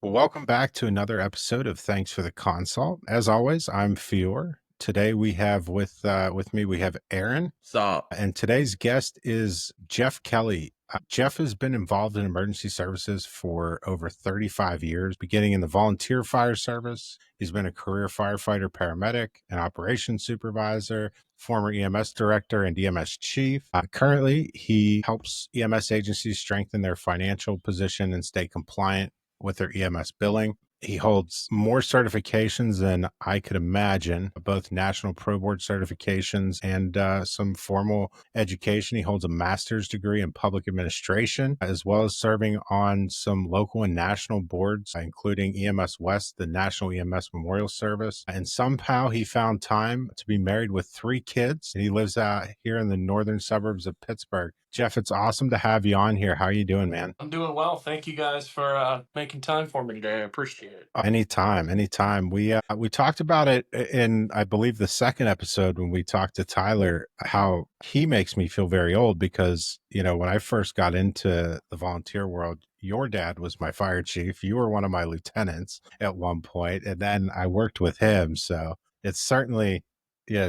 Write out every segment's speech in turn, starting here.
Well, welcome back to another episode of Thanks for the Consult. As always, I'm Fior. Today we have with me we have Aaron, So, and today's guest is Jeff Kelly. Jeff has been involved in emergency services for over 35 years, beginning in the volunteer fire service. He's been a career firefighter, paramedic, an operations supervisor, former EMS director, and EMS chief. Currently, he helps EMS agencies strengthen their financial position and stay compliant with their EMS billing. He holds more certifications than I could imagine, both national pro board certifications and some formal education. He holds a master's degree in public administration, as well as serving on some local and national boards, including EMS West, the National EMS Memorial Service. And somehow he found time to be married with 3 kids. And he lives out here in the northern suburbs of Pittsburgh. Jeff, it's awesome to have you on here. How are you doing, man? I'm doing well. Thank you guys for making time for me today. I appreciate it. Anytime, anytime. We talked about it in, I believe, the second episode when we talked to Tyler, how he makes me feel very old because, when I first got into the volunteer world, your dad was my fire chief. You were one of my lieutenants at one point, and then I worked with him. So it's certainly,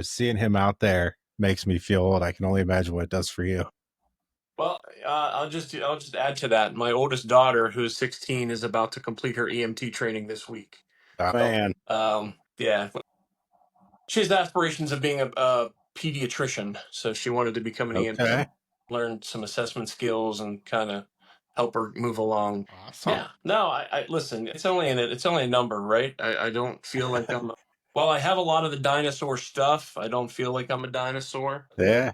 seeing him out there makes me feel old. I can only imagine what it does for you. Well, I'll just add to that. My oldest daughter, who's 16, is about to complete her EMT training this week. Oh, So, man. yeah, she has aspirations of being a pediatrician. So she wanted to become an EMT, Okay. learn some assessment skills, and kind of help her move along. Awesome. Yeah. No, I listen. It's only a number, right? I don't feel like I'm. Well, I have a lot of the dinosaur stuff. I don't feel like I'm a dinosaur. Yeah.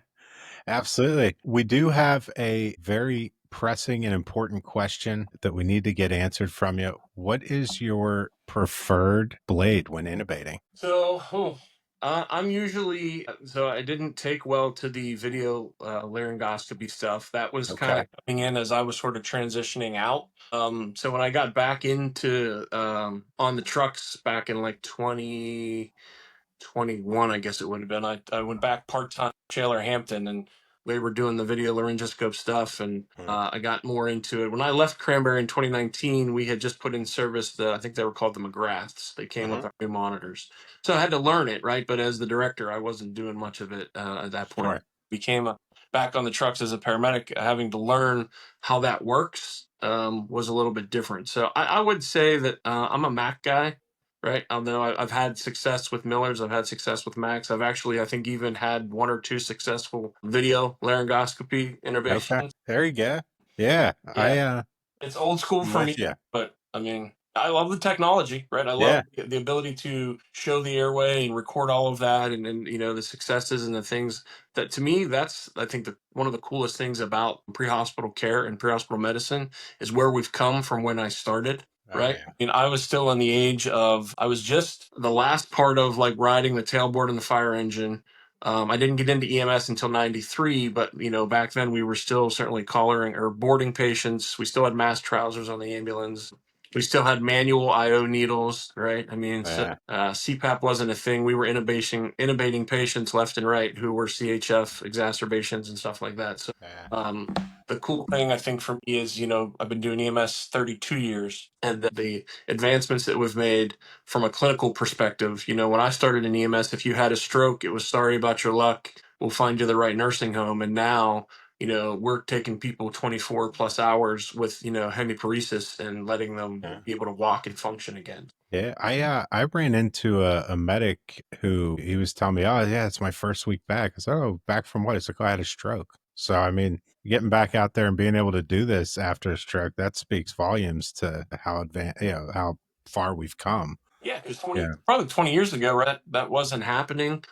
Absolutely. We do have a very pressing and important question that we need to get answered from you. What is your preferred blade when intubating? So, I'm usually so I didn't take well to the video laryngoscopy stuff. That was kind Okay. of coming in as I was sort of transitioning out. So when I got back into on the trucks back in like 2021, I guess it would have been. I went back part time Shaler Hampton, and we were doing the video laryngoscope stuff, and Mm. I got more into it. When I left Cranberry in 2019, we had just put in service I think they were called the McGraths. They came with Mhm. our new monitors, so I had to learn it, right? But as the director, I wasn't doing much of it at that point. Right. Became back on the trucks as a paramedic, having to learn how that works was a little bit different. So I would say that I'm a Mac guy, right? Although I've had success with Millers, I've had success with Macs. I've actually, I think, even had one or two successful video laryngoscopy Okay. innovations. There you go. Yeah. Yeah, it's old school I'm for with me, you. but I mean, I love the technology, right? I love Yeah. the ability to show the airway and record all of that, and the successes and the things that, to me, that's, I think, one of the coolest things about pre-hospital care and pre-hospital medicine is where we've come from when I started. Oh Right. I yeah. mean, I was still in the age of, I was just the last part of like riding the tailboard in the fire engine. I didn't get into EMS until '93, but back then we were still certainly collaring or boarding patients. We still had mass trousers on the ambulance. We still had manual IO needles, right? I mean, so, Yeah. CPAP wasn't a thing. We were intubating patients left and right who were CHF exacerbations and stuff like that. So, Yeah. um, the cool thing I think for me is, I've been doing EMS 32 years, and the advancements that we've made from a clinical perspective. When I started in EMS, if you had a stroke, it was sorry about your luck. We'll find you the right nursing home. And now, we're taking people 24 plus hours with, hemiparesis and letting them Yeah. be able to walk and function again. Yeah, I ran into a medic who he was telling me, oh yeah, it's my first week back. I said, oh, back from what? He's like, oh, I had a stroke. So I mean, getting back out there and being able to do this after a stroke, that speaks volumes to how advanced, how far we've come. Yeah, because Yeah. probably 20 years ago, right, that wasn't happening.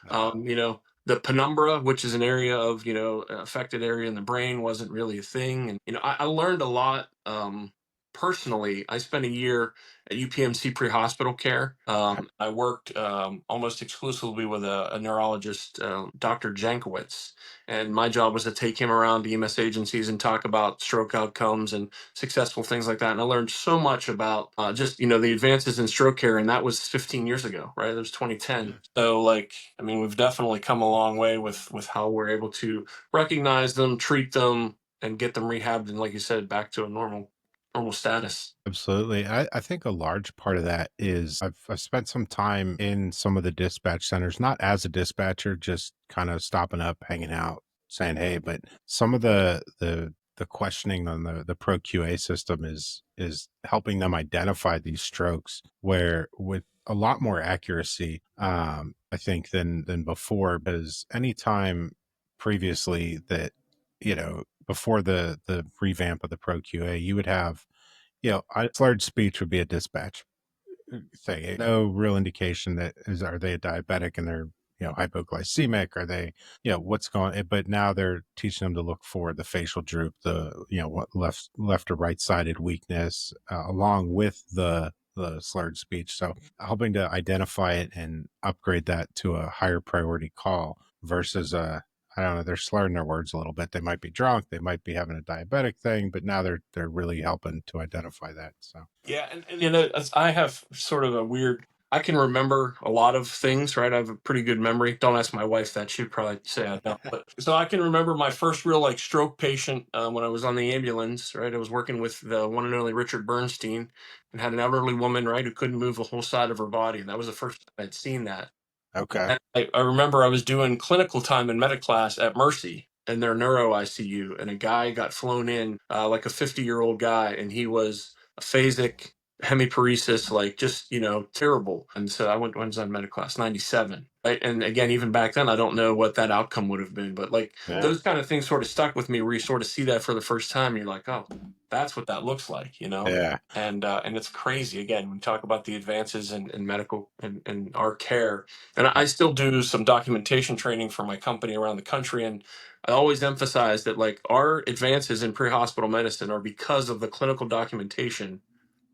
The penumbra, which is an area of, affected area in the brain, wasn't really a thing. And, I learned a lot personally. I spent a year at UPMC pre-hospital care. I worked almost exclusively with a neurologist, Dr. Jankowitz. And my job was to take him around EMS agencies and talk about stroke outcomes and successful things like that. And I learned so much about just the advances in stroke care, and that was 15 years ago, right? It was 2010. Yeah. So, like, I mean, we've definitely come a long way with how we're able to recognize them, treat them, and get them rehabbed, and, like you said, back to a normal normal status. Absolutely. I think a large part of that is I've spent some time in some of the dispatch centers, not as a dispatcher, just kind of stopping up, hanging out, saying hey, but some of the questioning on the pro QA system is helping them identify these strokes where with a lot more accuracy, I think than before, because anytime previously that, before the revamp of the pro QA, you would have, slurred speech would be a dispatch thing. No real indication that are they a diabetic and they're, hypoglycemic? Are they, what's going, but now they're teaching them to look for the facial droop, the, what left or right sided weakness, along with the slurred speech. So helping to identify it and upgrade that to a higher priority call versus I don't know, they're slurring their words a little bit. They might be drunk, they might be having a diabetic thing, but now they're really helping to identify that. So Yeah, and I have sort of a weird. I can remember a lot of things, right? I have a pretty good memory. Don't ask my wife that; she'd probably say I don't. But so I can remember my first real like stroke patient when I was on the ambulance. Right, I was working with the one and only Richard Bernstein, and had an elderly woman, right, who couldn't move the whole side of her body, and that was the first time I'd seen that. okay. And I remember I was doing clinical time in medic class at Mercy in their neuro ICU, and a guy got flown in, like a 50-year-old guy, and he was aphasic, hemiparesis, like just, terrible. And so I went when I was on medic class, 97. Right. And again, even back then, I don't know what that outcome would have been, but like Yeah. those kind of things sort of stuck with me where you sort of see that for the first time. And you're like, oh, that's what that looks like. Yeah. And it's crazy. Again, when we talk about the advances in medical and our care, and I still do some documentation training for my company around the country. And I always emphasize that like our advances in pre-hospital medicine are because of the clinical documentation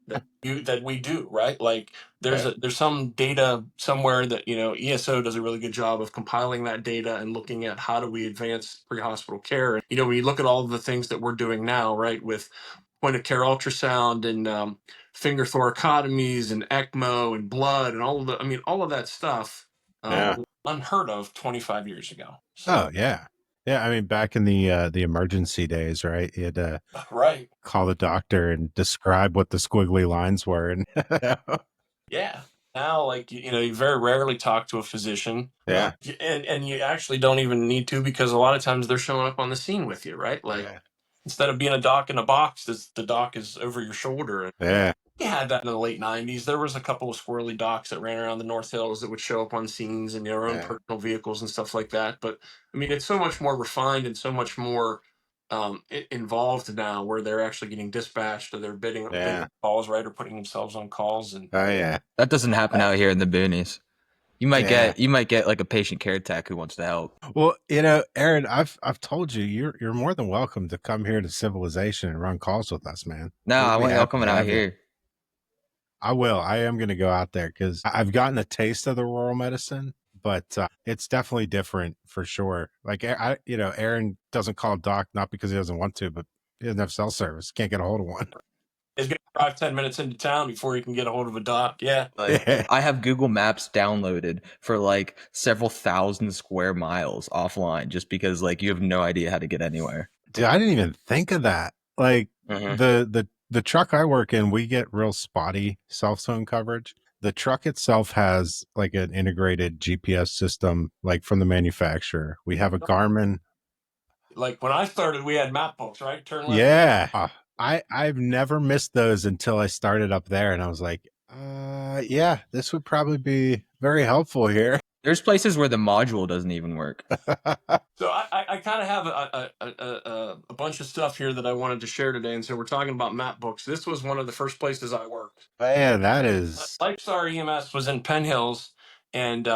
that we do, right? Like Yeah. there's some data somewhere that, ESO does a really good job of compiling that data and looking at how do we advance pre-hospital care. And when you look at all of the things that we're doing now, right, with point of care ultrasound and finger thoracotomies and ECMO and blood and all of all of that stuff, Yeah. unheard of 25 years ago. Oh So, yeah. Yeah. I mean, back in the emergency days, right? You had to right. call the doctor and describe what the squiggly lines were. And Yeah. Now, like, you very rarely talk to a physician. yeah. And you actually don't even need to because a lot of times they're showing up on the scene with you, right? Like, Yeah. instead of being a doc in a box, the doc is over your shoulder. Yeah. We had that in the late 90s. There was a couple of squirrely docs that ran around the North Hills that would show up on scenes in their own Yeah. personal vehicles and stuff like that. But it's so much more refined and so much more involved now where they're actually getting dispatched or they're bidding Yeah. calls, right? Or putting themselves on calls. And Oh yeah. That doesn't happen out here in the boonies. Yeah. You might get like a patient care tech who wants to help. Well, Aaron, I've told you, you're more than welcome to come here to Civilization and run calls with us, man. No, We'll I be want y'all happy to coming out have you. here. I will. I am going to go out there because I've gotten a taste of the rural medicine, but it's definitely different for sure. Like Aaron doesn't call doc not because he doesn't want to, but he doesn't have cell service. Can't get a hold of one. He's going to drive 10 minutes into town before he can get a hold of a doc. Yeah. Like, Yeah. I have Google Maps downloaded for like several thousand square miles offline just because like you have no idea how to get anywhere. Dude, I didn't even think of that. Like Mhm. the truck I work in, we get real spotty cell phone coverage. The truck itself has like an integrated GPS system, like from the manufacturer. We have a Garmin. Like when I started, we had map books, right? Turn left. Yeah. I've never missed those until I started up there and I was like, yeah, this would probably be very helpful here. There's places where the module doesn't even work. So I kind of have a bunch of stuff here that I wanted to share today. And so we're talking about map books. This was one of the first places I worked. Man, that is Lifestar EMS was in Penn Hills, and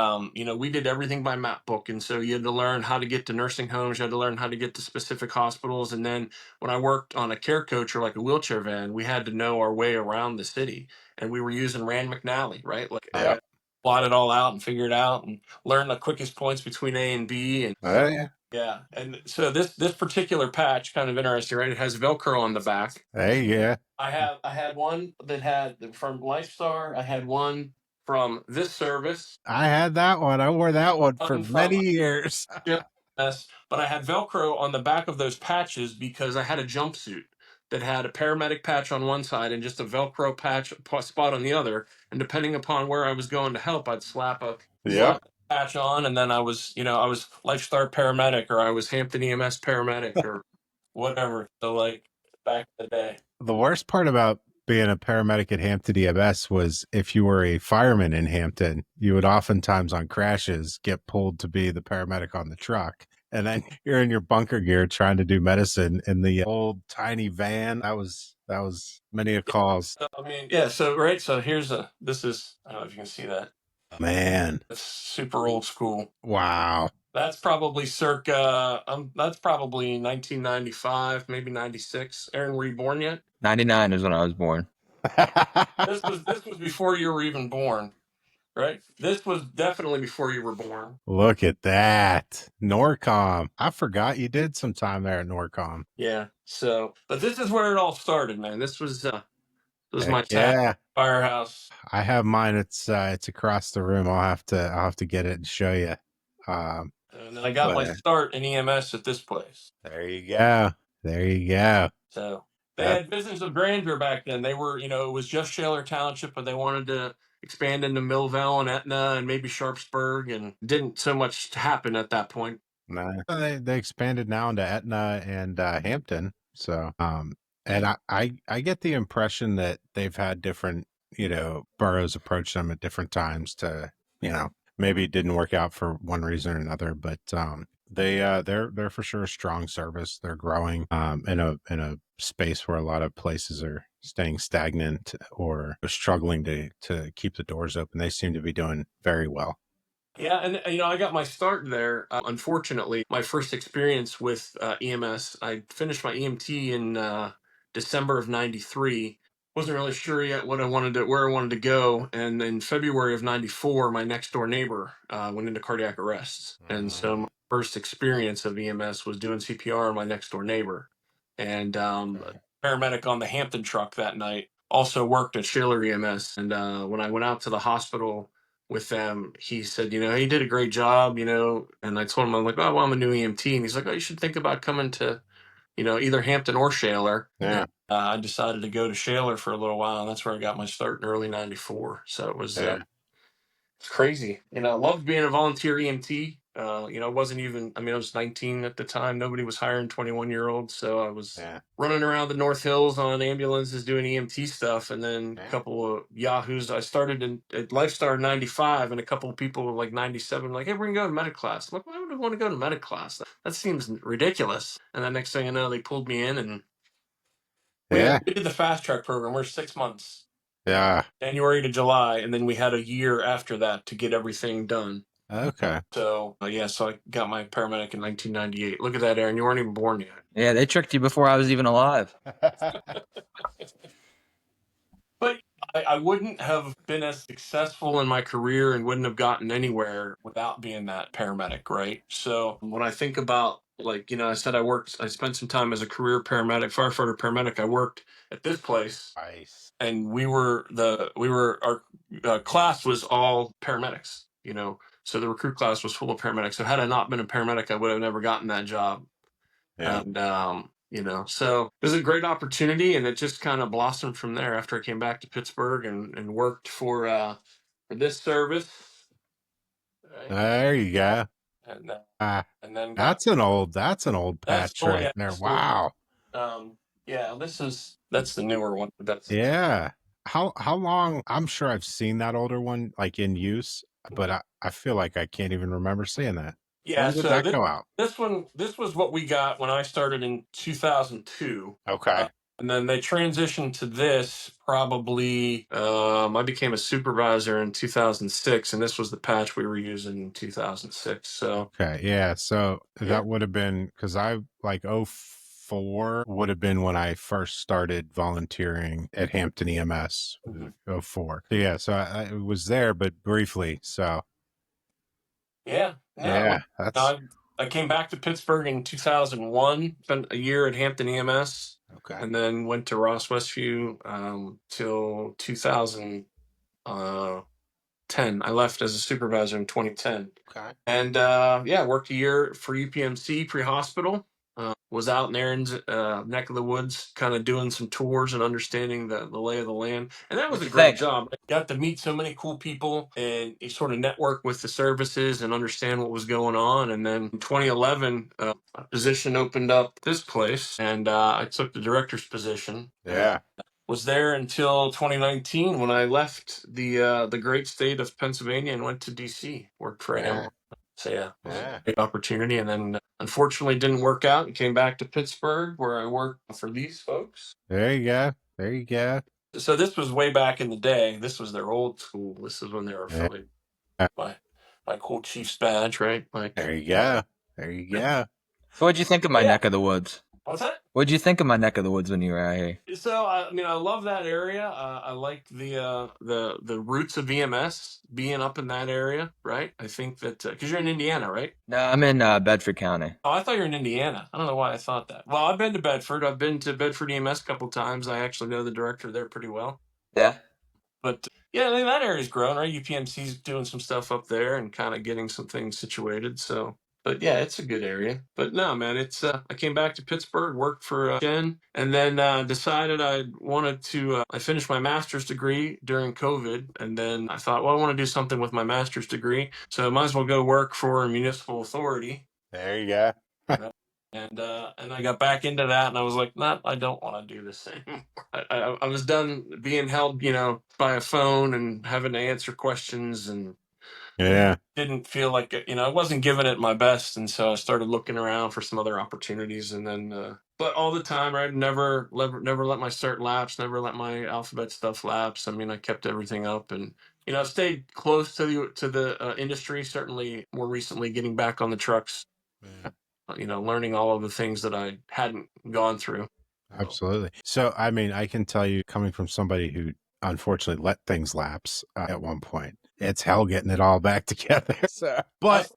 we did everything by map book. And so you had to learn how to get to nursing homes, you had to learn how to get to specific hospitals, and then when I worked on a care coach or like a wheelchair van, we had to know our way around the city, and we were using Rand McNally, right? Like I yeah. had to plot it all out and figure it out and learn the quickest points between A and B, and Oh yeah. yeah. And so this particular patch, kind of interesting, right? It has Velcro on the back. Hey, yeah. I had one that had from Lifestar. I had one from this service. I had that one. I wore that one for One from many years. EMS, but I had Velcro on the back of those patches because I had a jumpsuit. that had a paramedic patch on one side and just a Velcro patch spot on the other. And depending upon where I was going to help, I'd slap a patch on, and then I was, I was Lifestar paramedic, or I was Hampton EMS paramedic, or whatever. So like back in the day. The worst part about being a paramedic at Hampton EMS was if you were a fireman in Hampton, you would oftentimes on crashes get pulled to be the paramedic on the truck. And then you're in your bunker gear trying to do medicine in the old tiny van. That was many a calls. I mean, yeah. So right. So here's this is, I don't know if you can see that. Man. It's super old school. Wow. That's probably circa, that's probably 1995, maybe 96. Aaron, were you born yet? 99 is when I was born. This was before you were even born, right? This was definitely before you were born. Look at that. Norcom. I forgot you did some time there at Norcom. Yeah. So, but this is where it all started, man. This was my Yeah. firehouse. I have mine. It's across the room. I'll have to get it and show you. And I got my start in EMS at this place. There you go. There you go. So they had business of grandeur back then. They were, it was just Shaler Township, but they wanted to expand into Millville and Etna and maybe Sharpsburg, and didn't so much happen at that point. No. They expanded now into Etna and Hampton. So and I get the impression that they've had different, boroughs approach them at different times to, maybe it didn't work out for one reason or another, but they're for sure a strong service. They're growing in a space where a lot of places are staying stagnant or struggling to keep the doors open. They seem to be doing very well. Yeah, and I got my start there. Unfortunately, my first experience with EMS, I finished my EMT in December of '93. Wasn't really sure yet where I wanted to go. And in February of '94, my next door neighbor went into cardiac arrest, and so my first experience of EMS was doing CPR on my next door neighbor. And paramedic on the Hampton truck that night also worked at Shaler EMS. And when I went out to the hospital with them, he said, he did a great job, and I told him, I'm like, oh, well, I'm a new EMT. And he's like, oh, you should think about coming to, either Hampton or Shaler. Yeah. And, I decided to go to Shaler for a little while, and that's where I got my start in early '94. So it was, it's crazy. I loved being a volunteer EMT. I wasn't even, I was 19 at the time. Nobody was hiring 21-year-olds. So I was running around the North Hills on ambulances doing EMT stuff. And then a couple of yahoos. I started at Lifestar '95, and a couple of people were like '97, like, hey, we're going to go to medic class. I'm like, why would I want to go to medic class? That seems ridiculous. And then next thing I know, they pulled me in, and we did the fast track program. We're 6 months. Yeah. January to July, and then we had a year after that to get everything done. Okay. So so I got my paramedic in 1998. Look at that, Aaron. You weren't even born yet. Yeah, they tricked you before I was even alive. But I wouldn't have been as successful in my career and wouldn't have gotten anywhere without being that paramedic, right? So when I think about, like, I said I spent some time as a career paramedic, firefighter paramedic. I worked at this place. Nice. And our class was all paramedics, so the recruit class was full of paramedics. So had I not been a paramedic, I would have never gotten that job. Yeah. And so it was a great opportunity, and it just kind of blossomed from there after I came back to Pittsburgh and worked for this service. Right? There you go. And then that's an old patch right there. Wow. That's the newer one. Yeah. How long? I'm sure I've seen that older one like in use, but I feel like I can't even remember seeing that. Yeah, when did that go out? This was what we got when I started in 2002. Okay. And then they transitioned to this probably, I became a supervisor in 2006, and this was the patch we were using in 2006. So okay, yeah. So that would have been, because I like 04 would have been when I first started volunteering at Hampton EMS. 04. Yeah, so I was there, but briefly. So I came back to Pittsburgh in 2001, spent a year at Hampton EMS, and then went to Ross Westview till 2010. I left as a supervisor in 2010. Okay. And worked a year for UPMC pre-hospital. was out in Aaron's neck of the woods, kind of doing some tours and understanding the lay of the land. And that was What'd a you great think? job. I got to meet so many cool people and you sort of network with the services and understand what was going on. And then in 2011, a position opened up this place, and I took the director's position. Yeah. Was there until 2019 when I left the great state of Pennsylvania and went to DC. Worked for Yeah. Amazon. So yeah, it was a Yeah. great opportunity. And then unfortunately didn't work out and came back to Pittsburgh where I worked for these folks. There you go. There you go. So this was way back in the day. This was their old school. This is when they were Yeah. affiliated. My cool Chiefs badge, right? Like There you go. There you go. So what'd you think of my yeah. neck of the woods? What's that? What'd you think of my neck of the woods when you were out here? So I mean, I love that area. I like the roots of EMS being up in that area, right? I think that because you're in Indiana, right? No, I'm in Bedford County. Oh, I thought you were in Indiana. I don't know why I thought that. Well, I've been to Bedford. I've been to Bedford EMS a couple times. I actually know the director there pretty well. Yeah. But yeah, I think that area's growing, right? UPMC's doing some stuff up there and kind of getting some things situated. So, but yeah, it's a good area. But no, man, it's I came back to Pittsburgh, worked for Jen, and then decided I wanted to. I finished my master's degree during COVID, and then I thought, well, I want to do something with my master's degree, so I might as well go work for a municipal authority. There you go. And I got back into that, and I was like, "Nah, I don't want to do this anymore." I was done being held, by a phone and having to answer questions, and Yeah. didn't feel like I wasn't giving it my best, and so I started looking around for some other opportunities, and then, but all the time, right? Never let my cert lapse, never let my alphabet stuff lapse. I mean, I kept everything up, and I've stayed close to the industry. Certainly, more recently, getting back on the trucks, Yeah. learning all of the things that I hadn't gone through. Absolutely. So, I mean, I can tell you, coming from somebody who unfortunately let things lapse at one point, it's hell getting it all back together. So, but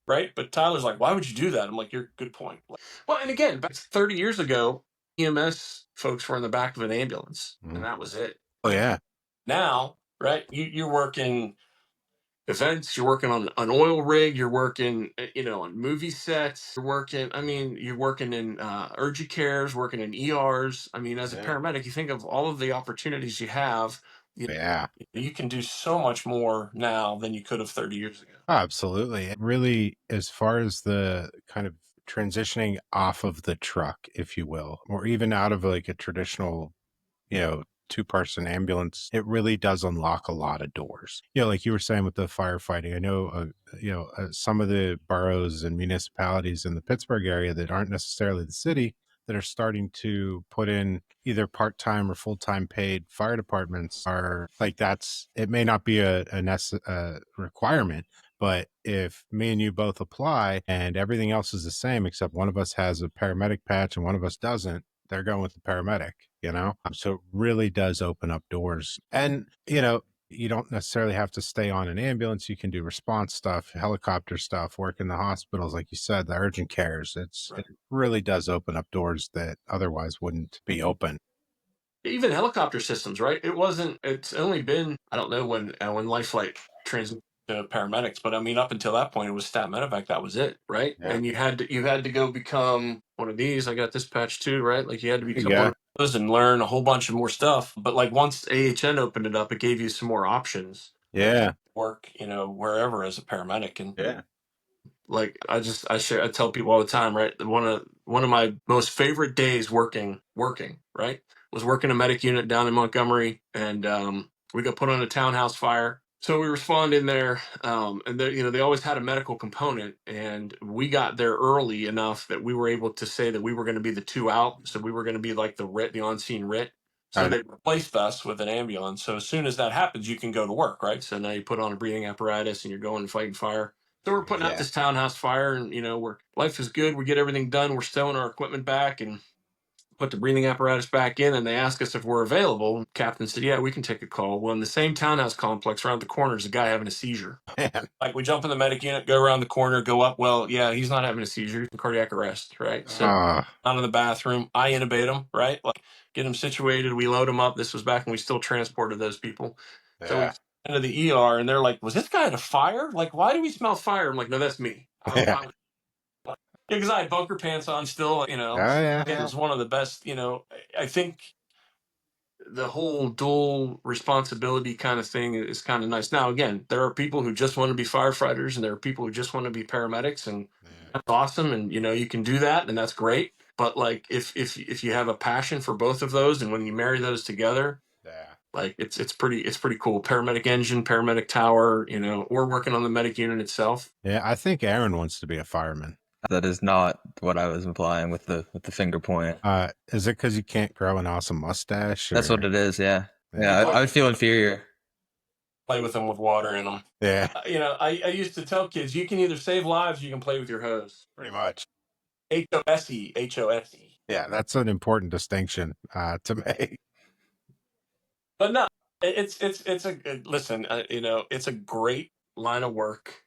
Right? But Tyler's like, why would you do that? I'm like, you're good point. Well, and again, back 30 years ago, EMS folks were in the back of an ambulance, and that was it. Oh yeah. Now, right? You're working events, you're working on an oil rig, you're working, on movie sets, you're working in urgent cares, working in ERs. I mean, as a paramedic, you think of all of the opportunities you have. Yeah. You can do so much more now than you could have 30 years ago. Oh, absolutely. It really, as far as the kind of transitioning off of the truck, if you will, or even out of like a traditional, two-person ambulance, it really does unlock a lot of doors. Like you were saying with the firefighting, I know, some of the boroughs and municipalities in the Pittsburgh area that aren't necessarily the city that are starting to put in either part-time or full-time paid fire departments are like, it may not be a requirement, but if me and you both apply and everything else is the same, except one of us has a paramedic patch and one of us doesn't, they're going with the paramedic, So it really does open up doors. And, you don't necessarily have to stay on an ambulance. You can do response stuff, helicopter stuff, work in the hospitals, like you said, the urgent cares. It really does open up doors that otherwise wouldn't be open. Even helicopter systems, right? It's only been, I don't know when Life Flight transitioned to paramedics, but I mean, up until that point, it was stat medevac. That was it, right? Yeah. And you had to go become one of these. I got this patch too, right? Like you had to become Yeah. one of those and learn a whole bunch of more stuff. But like once AHN opened it up, it gave you some more options. Yeah. Work, wherever as a paramedic. And Yeah. like I tell people all the time, right? One of my most favorite days working, right, was working a medic unit down in Montgomery, and we got put on a townhouse fire. So we respond in there, and they always had a medical component, and we got there early enough that we were able to say that we were going to be the two out, so we were going to be like the on-scene RIT. So they replaced us with an ambulance. So as soon as that happens, you can go to work, right? So now you put on a breathing apparatus and you're going and fighting fire. So we're putting out this townhouse fire, and life is good. We get everything done. We're stowing our equipment back and put the breathing apparatus back in, and they ask us if we're available. Captain said, "Yeah, we can take a call." Well, in the same townhouse complex around the corner is a guy having a seizure. Like we jump in the medic unit, go around the corner, go up. Well, yeah, he's not having a seizure; he's in cardiac arrest, right? So out of the bathroom, I intubate him, right? Like get him situated. We load him up. This was back when we still transported those people. So we into the ER, and they're like, "Was this guy at a fire? Like, why do we smell fire?" I'm like, "No, that's me." because I had bunker pants on still, you Oh know. yeah, It was one of the best, you know. I think the whole dual responsibility kind of thing is kind of nice. Now, again, there are people who just want to be firefighters, and there are people who just want to be paramedics, and yeah, that's awesome. And you know, you can do that, and that's great. But like, if you have a passion for both of those, and when you marry those together, yeah. like it's pretty cool. Paramedic engine, paramedic tower. You know, we're working on the medic unit itself. Yeah, I think Aaron wants to be a fireman. That is not what I was implying with the finger point. Is it because you can't grow an awesome mustache? That's what Or it is. Yeah. yeah, Yeah. I would feel inferior. Play with them with water in them. yeah, You know, I used to tell kids, you can either save lives, you can play with your hose. pretty much. HOSE. Yeah, that's an important distinction to make. But no, it's a listen. You know, it's a great line of work.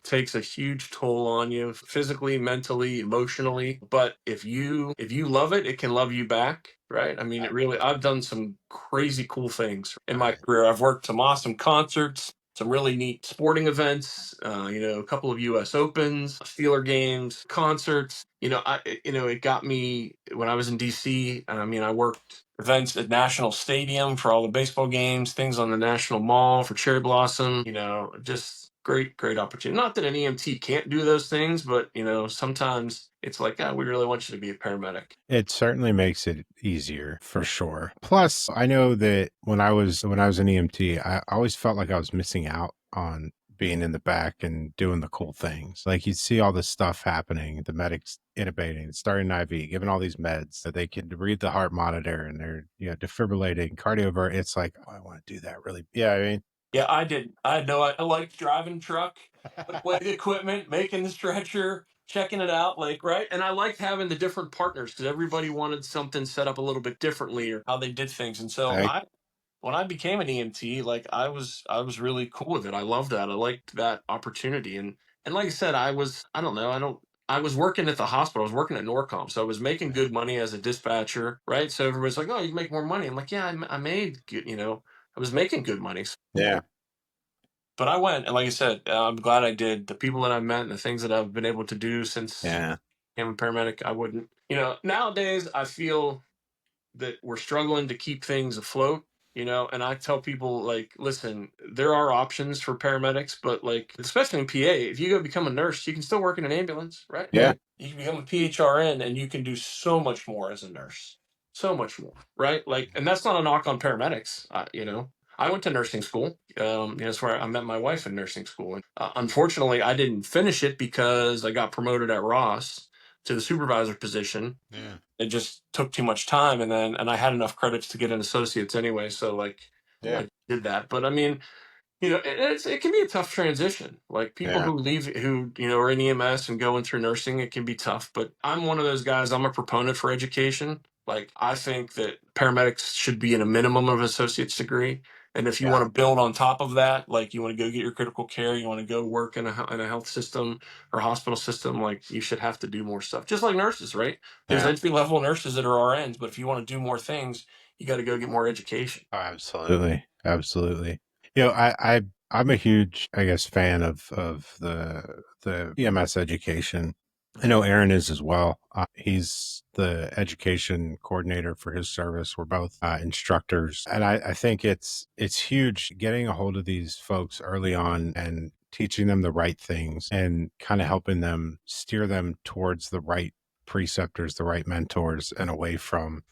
Takes a huge toll on you physically, mentally, emotionally. But if you love it, it can love you back, right? I mean, it really. I've done some crazy cool things in my Right. career. I've worked some awesome concerts, some really neat sporting events. You know, a couple of U.S. Opens, Steeler games, concerts. It got me when I was in D.C. I mean, I worked events at National Stadium for all the baseball games, things on the National Mall for Cherry Blossom. You know, just great opportunity. Not that an EMT can't do those things, but you know, sometimes it's like, we really want you to be a paramedic. It certainly makes it easier for sure. Plus, I know that when I was an EMT, I always felt like I was missing out on being in the back and doing the cool things. Like you'd see all this stuff happening, the medics intubating, starting an IV, giving all these meds that they can read the heart monitor and they're, defibrillating, cardiovert. It's like, oh, I want to do that really. Yeah, I mean, Yeah, I did. I know. I liked driving truck, putting away the equipment, making the stretcher, checking it out, like right. And I liked having the different partners because everybody wanted something set up a little bit differently or how they did things. And so I, when I became an EMT, like I was really cool with it. I loved that. I liked that opportunity. And like I said, I don't know, I was working at the hospital. I was working at Norcom, so I was making good money as a dispatcher, right? So everybody's like, "Oh, you make more money." I'm like, "Yeah, I made good, I was making good money." yeah, But I went, and like I said, I'm glad I did. The people that I've met and the things that I've been able to do since yeah, I'm a paramedic, I wouldn't. Nowadays I feel that we're struggling to keep things afloat, and I tell people like, listen, there are options for paramedics, but like especially in PA, if you go become a nurse, you can still work in an ambulance, right? yeah, You can become a PHRN and you can do so much more as a nurse. So much more, right? Like, and that's not a knock on paramedics. I went to nursing school. That's where I met my wife in nursing school. And unfortunately, I didn't finish it because I got promoted at Ross to the supervisor position. yeah, It just took too much time, and I had enough credits to get an associate's anyway, so like yeah, I did that. But I mean, it can be a tough transition. Like people yeah, who leave, who are in EMS and going through nursing, it can be tough. But I'm one of those guys. I'm a proponent for education. Like I think that paramedics should be in a minimum of associate's degree. And if you yeah, want to build on top of that, like you want to go get your critical care, you want to go work in a health system or hospital system, like you should have to do more stuff. Just like nurses, right? There's yeah. entry level nurses that are RNs, but if you want to do more things, you got to go get more education. Oh, absolutely, absolutely. I'm a huge, I guess, fan of the EMS education. I know Aaron is as well. He's the education coordinator for his service. We're both instructors, and I think it's huge getting a hold of these folks early on and teaching them the right things and kind of helping them steer them towards the right preceptors, the right mentors, and away from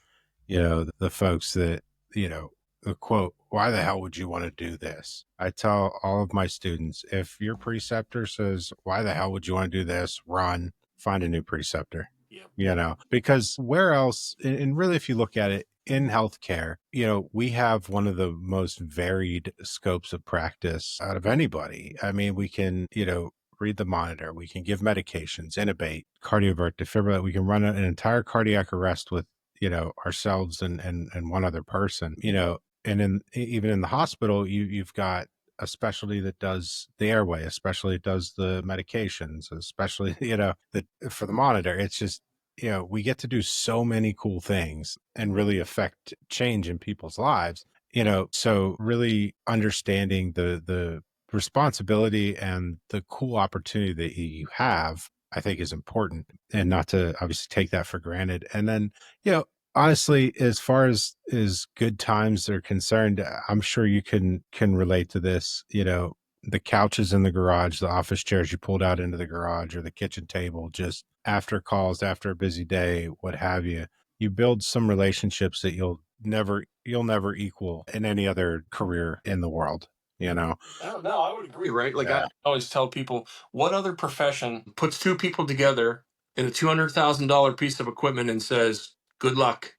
the folks that, the quote, why the hell would you want to do this? I tell all of my students, if your preceptor says, why the hell would you want to do this? Run, find a new preceptor, Yeah. because where else, and really, if you look at it in healthcare, we have one of the most varied scopes of practice out of anybody. I mean, we can, read the monitor, we can give medications, intubate, cardiovert, defibrillate, we can run an entire cardiac arrest with ourselves and one other person, and even in the hospital, you've got a specialty that does the airway, a specialty that does the medications, especially, that for the monitor. It's just, we get to do so many cool things and really affect change in people's lives, so really understanding the responsibility and the cool opportunity that you have I think is important, and not to obviously take that for granted. And then, honestly, as far as good times are concerned, I'm sure you can relate to this. The couches in the garage, the office chairs you pulled out into the garage, or the kitchen table, just after calls, after a busy day, what have you. You build some relationships that you'll never equal in any other career in the world. You know. Oh, no, I would agree, right? Like I Yeah. always tell people, what other profession puts two people together in a $200,000 piece of equipment and says, "Good luck,"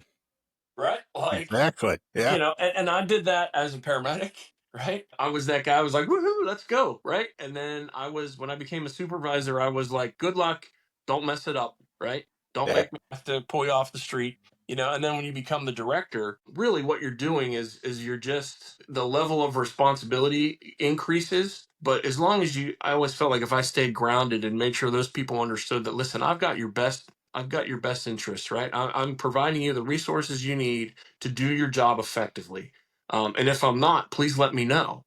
right? Like, Exactly. Yeah. and I did that as a paramedic, right? I was that guy. I was like, "Woohoo, let's go," right? And then when I became a supervisor, I was like, "Good luck, don't mess it up," right? Don't Yeah. make me have to pull you off the street. And then when you become the director, really what you're doing is you're just, the level of responsibility increases. But as long as I always felt like if I stayed grounded and made sure those people understood that, listen, I've got your best interests, right? I'm providing you the resources you need to do your job effectively. And if I'm not, please let me know.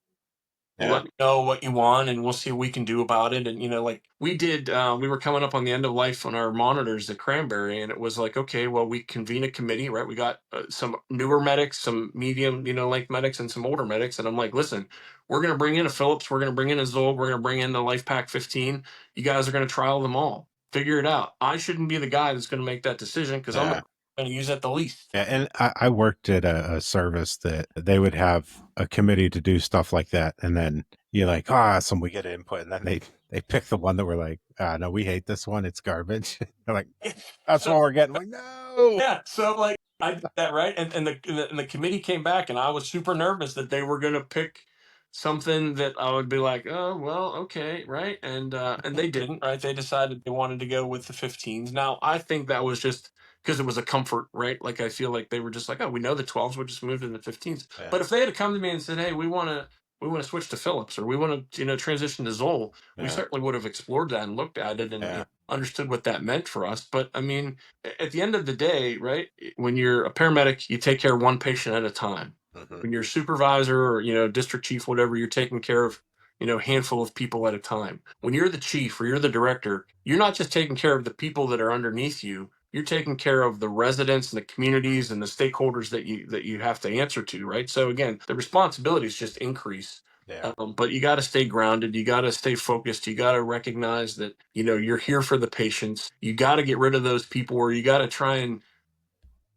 Yeah. Let me know what you want, and we'll see what we can do about it. And like we were coming up on the end of life on our monitors at Cranberry, and it was like, okay, well, we convene a committee, right? We got some newer medics, some medium, length medics, and some older medics. And I'm like, listen, we're going to bring in a Phillips, we're going to bring in a Zoll, we're going to bring in the Life Pack 15. You guys are going to trial them all, figure it out. I shouldn't be the guy that's going to make that decision because I'm Yeah. going to use it the least. Yeah, and I worked at a service that they would have a committee to do stuff like that, and then you're like, some we get input, and then they pick the one that we're like, no, we hate this one, it's garbage. They're like, that's So what we're getting. Like, no. yeah, so like I did that, right, and the committee came back, and I was super nervous that they were going to pick something that I would be like, oh well, okay, right, and they didn't, right? They decided they wanted to go with the 15s. Now I think that was just because it was a comfort, right? Like I feel like they were just like, oh, we know the 12s, we'll just move to the 15s. Yeah, But if they had come to me and said, hey, we want to switch to Phillips, or we want to transition to Zoll, we yeah, certainly would have explored that and looked at it and yeah, understood what that meant for us. But I mean, at the end of the day, right? When you're a paramedic, you take care of one patient at a time. hmm, When you're a supervisor or district chief, whatever, you're taking care of a handful of people at a time. When you're the chief or you're the director, you're not just taking care of the people that are underneath you. You're taking care of the residents and the communities and the stakeholders that you have to answer to, right? So again, the responsibilities just increase. yeah, But you got to stay grounded. You got to stay focused. You got to recognize that you're here for the patients. You got to get rid of those people, or you got to try and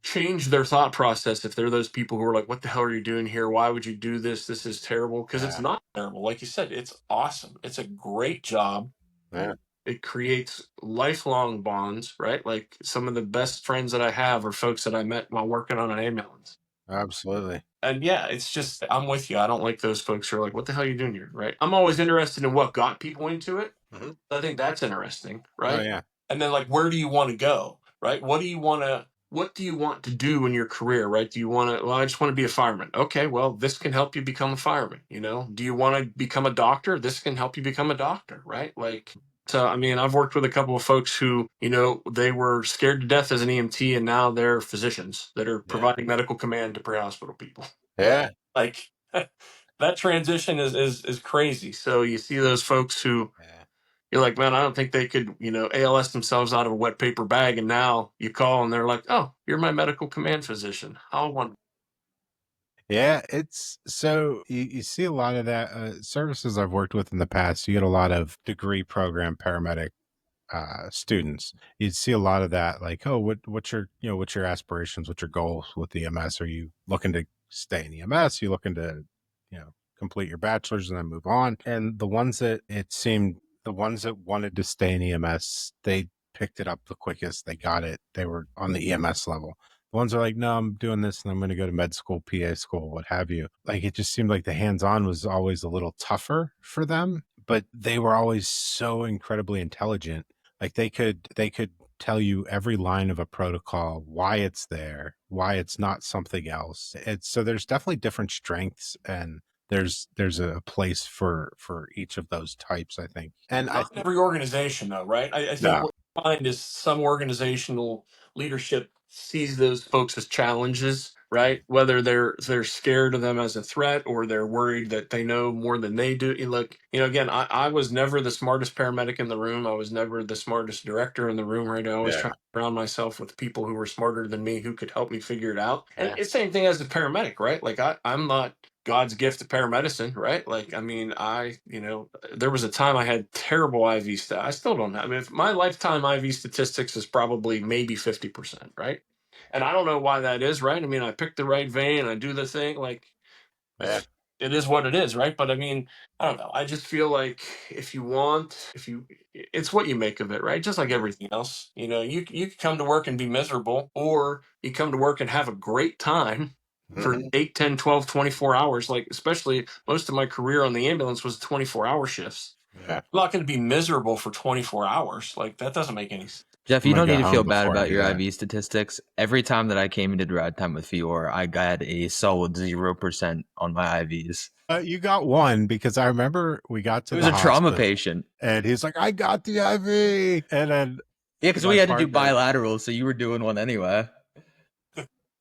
change their thought process if they're those people who are like, what the hell are you doing here? Why would you do this? This is terrible. Because it's yeah, not terrible. Like you said, it's awesome. It's a great job. yeah, It creates lifelong bonds, right? Like some of the best friends that I have are folks that I met while working on an ambulance. absolutely. And yeah, it's just, I'm with you. I don't like those folks who are like, what the hell are you doing here? Right. I'm always interested in what got people into it. Hmm. I think that's interesting. Oh Right. yeah, And then like, where do you want to go? Right. What do you want to do in your career? Right. Do you want to, well, I just want to be a fireman. Okay. Well, this can help you become a fireman. Do you want to become a doctor? This can help you become a doctor. Right. Like, so, I mean, I've worked with a couple of folks who, they were scared to death as an EMT, and now they're physicians that are yeah, providing medical command to pre-hospital people. yeah, Like that transition is crazy. So you see those folks who yeah. you're like, man, I don't think they could, ALS themselves out of a wet paper bag, and now you call and they're like, oh, you're my medical command physician. How wonderful. Yeah, it's so you see a lot of that services I've worked with in the past. You get a lot of degree program paramedic students. You'd see a lot of that, like, oh, what's your aspirations, what's your goals with EMS? Are you looking to stay in EMS? Are you looking to, complete your bachelor's and then move on? And the ones that wanted to stay in EMS, they picked it up the quickest. They got it. They were on the EMS level. The ones are like, no, I'm doing this and I'm going to go to med school, PA school, what have you. Like, it just seemed like the hands-on was always a little tougher for them, but they were always so incredibly intelligent. Like, they could tell you every line of a protocol, why it's there, why it's not something else. It's so there's definitely different strengths, and there's a place for each of those types, I think. And I Not in think every organization, though, right? I think no, what you find is some organizational leadership sees those folks as challenges right? Whether they're scared of them as a threat, or they're worried that they know more than they do. Look, again, I was never the smartest paramedic in the room. I was never the smartest director in the room, right? I always try to surround myself with people who were smarter than me, who could help me figure it out. And it's the same thing as a paramedic, right? Like I'm not God's gift to paramedicine, right? Like, I mean, there was a time I had terrible IV stats. I still don't have. I mean, if my lifetime IV statistics is probably maybe 50%, right? And I don't know why that is, right? I mean, I pick the right vein, I do the thing, like Yeah. it is what it is, right? But I mean, I don't know. I just feel like it's what you make of it, right? Just like everything else, you can come to work and be miserable, or you come to work and have a great time for Mhm. 8, 10, 12, 24 hours. Like, especially most of my career on the ambulance was 24-hour shifts. Yeah. I'm not going to be miserable for 24 hours. Like, that doesn't make any sense. Jeff, I'm you gonna don't need go to feel home bad before I about do your that. IV statistics. Every time that I came and did ride time with Fior, I got a solid 0% on my IVs. You got one, because I remember we got to It the was a trauma hospital patient. and he's like, "I got the IV," and then Yeah, because we my had to do partner, bilaterals, so you were doing one anyway.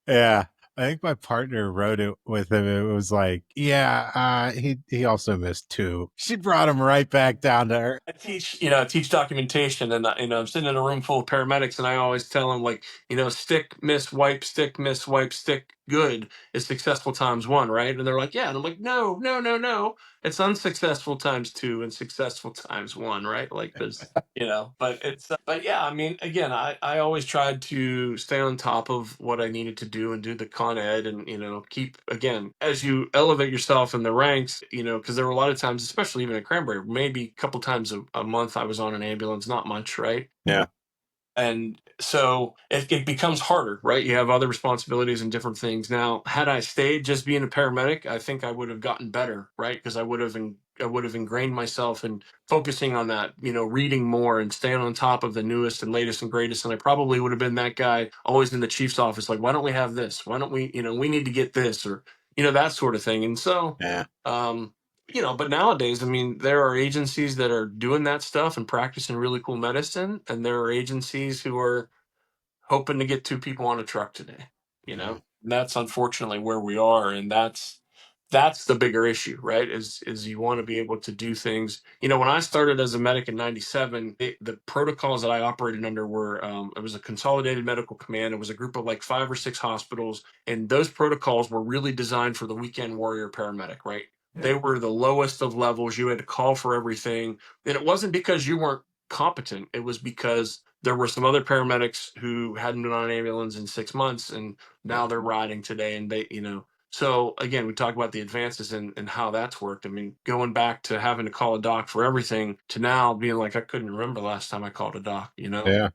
yeah, I think my partner wrote it with him. It was like, yeah, he also missed two. She brought him right back down to her. I teach documentation, and I'm sitting in a room full of paramedics, and I always tell them, like, stick, miss, wipe, stick, miss, wipe, stick, good is successful times one, right? And they're like, yeah, and I'm like, no, no, no, no, it's unsuccessful times two and successful times one, right? Like, but yeah, I mean, again, I always tried to stay on top of what I needed to do and do the con ed, and keep, again, as you elevate yourself in the ranks, because there were a lot of times, especially even at Cranberry, maybe a couple times a month I was on an ambulance, not much, right? Yeah. And so it becomes harder, right? You have other responsibilities and different things. Now, had I stayed just being a paramedic, I think I would have gotten better, right? Because I would have ingrained myself in focusing on that, reading more and staying on top of the newest and latest and greatest. And I probably would have been that guy always in the chief's office, like, why don't we have this? Why don't we, we need to get this, or that sort of thing. And so, Yeah. but nowadays, I mean, there are agencies that are doing that stuff and practicing really cool medicine, and there are agencies who are hoping to get two people on a truck today. Mhm. And that's unfortunately where we are, and that's the bigger issue, right? Is you want to be able to do things. When I started as a medic in '97, the protocols that I operated under were, it was a consolidated medical command. It was a group of like 5 or 6 hospitals, and those protocols were really designed for the weekend warrior paramedic, right? They were the lowest of levels. You had to call for everything, and it wasn't because you weren't competent. It was because there were some other paramedics who hadn't been on an ambulance in 6 months, and now they're riding today, and so again, we talk about the advances and how that's worked. I mean, going back to having to call a doc for everything, to now being like, I couldn't remember last time I called a doc. Yeah.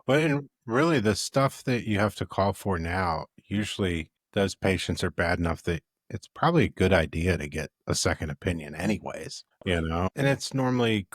But and really, the stuff that you have to call for now, usually those patients are bad enough that it's probably a good idea to get a second opinion anyways, and it's normally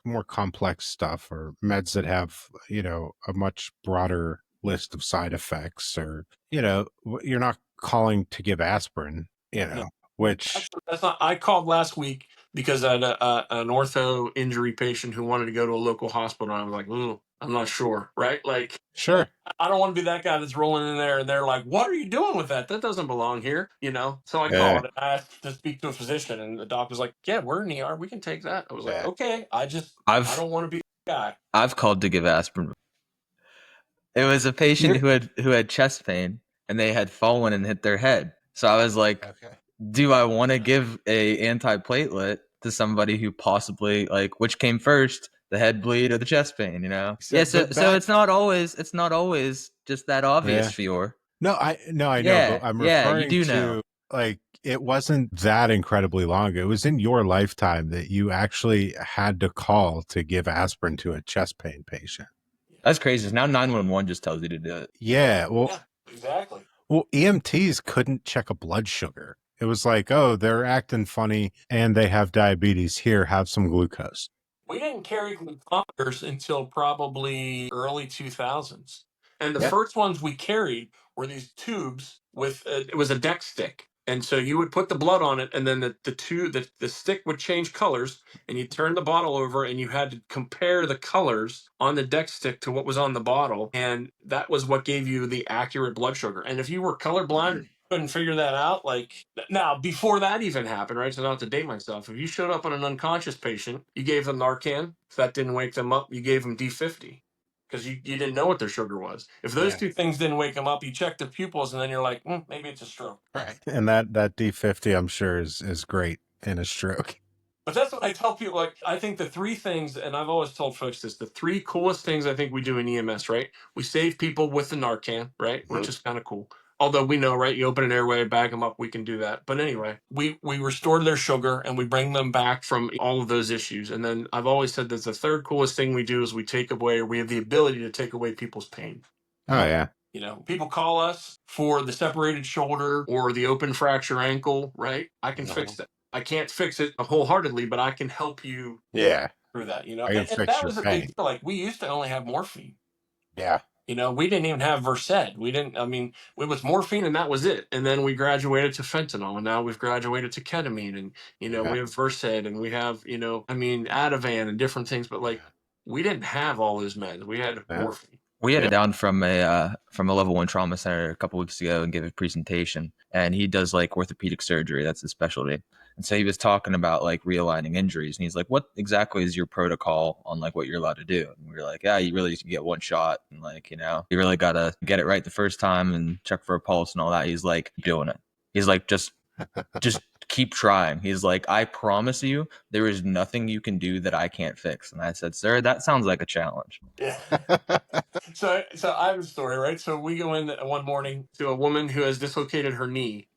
more complex stuff, or meds that have, a much broader list of side effects, or, you're not calling to give aspirin, No, which, actually, that's not. I called last week because I had an ortho injury patient who wanted to go to a local hospital, and I was like, ooh, I'm not sure, right? Like, sure. I don't want to be that guy that's rolling in there and they're like, what are you doing with that? That doesn't belong here. So I Yeah. called and I asked to speak to a physician, and the doc was like, yeah, we're in ER. We can take that. I was like, Yeah. okay. I I've don't want to be that guy. I've called to give aspirin. It was a patient You're who had chest pain, and they had fallen and hit their head. So I was like, okay. do I want to give a antiplatelet to somebody who possibly, like, which came first, the head bleed or the chest pain, So, Yeah, so but so back, it's not always just that obvious, yeah. Fior. No, I know, but Yeah, I'm yeah, you referring do know. to, like, it wasn't that incredibly long ago. It was in your lifetime that you actually had to call to give aspirin to a chest pain patient. That's crazy. Now 911 just tells you to do it. Yeah, Yeah, exactly. EMTs couldn't check a blood sugar. It was like, oh, they're acting funny and they have diabetes. Here, have some glucose. We didn't carry glucometers until probably early 2000s. And the Yeah. first ones we carried were these tubes with, it was a deck stick. And so you would put the blood on it, and then the stick would change colors, and you turn the bottle over, and you had to compare the colors on the deck stick to what was on the bottle, and that was what gave you the accurate blood sugar. And if you were colorblind, couldn't figure that out. Like, now, before that even happened, right? So not to date myself, if you showed up on an unconscious patient, you gave them Narcan. If that didn't wake them up, you gave them D50 because you didn't know what their sugar was. If those two things didn't wake them up, you check the pupils, and then you're like, maybe it's a stroke. Right. And that D50, I'm sure, is great in a stroke. But that's what I tell people. Like, I think the three things, and I've always told folks this, the three coolest things I think we do in EMS, right? We save people with the Narcan, right? Which is kind of cool. Although we know, right? You open an airway, bag them up, we can do that. But anyway, we restore their sugar and we bring them back from all of those issues. And then I've always said that the third coolest thing we do is we take away, or we have the ability to take away people's pain. Oh, yeah. You know, people call us for the separated shoulder or the open fracture ankle, right? I can fix that. I can't fix it wholeheartedly, but I can help you through that, you know? I can And fix that your was a pain. big deal. Like, we used to only have morphine. Yeah. You know, we didn't even have Versed. It was morphine and that was it. And then we graduated to fentanyl, and now we've graduated to ketamine, and, you know, we have Versed, and we have, Ativan and different things, but like, we didn't have all those meds. We had morphine. We had it down from a level 1 trauma center a couple weeks ago and gave a presentation, and he does like orthopedic surgery. That's his specialty. And so he was talking about like realigning injuries, and he's like, what exactly is your protocol on like what you're allowed to do? And we were like, yeah, you really just get one shot, and like, you know, you really got to get it right the first time and check for a pulse and all that. He's like, doing it. He's like, just keep trying. He's like, I promise you, there is nothing you can do that I can't fix. And I said, sir, that sounds like a challenge. Yeah. So I have a story, right? So we go in one morning to a woman who has dislocated her knee,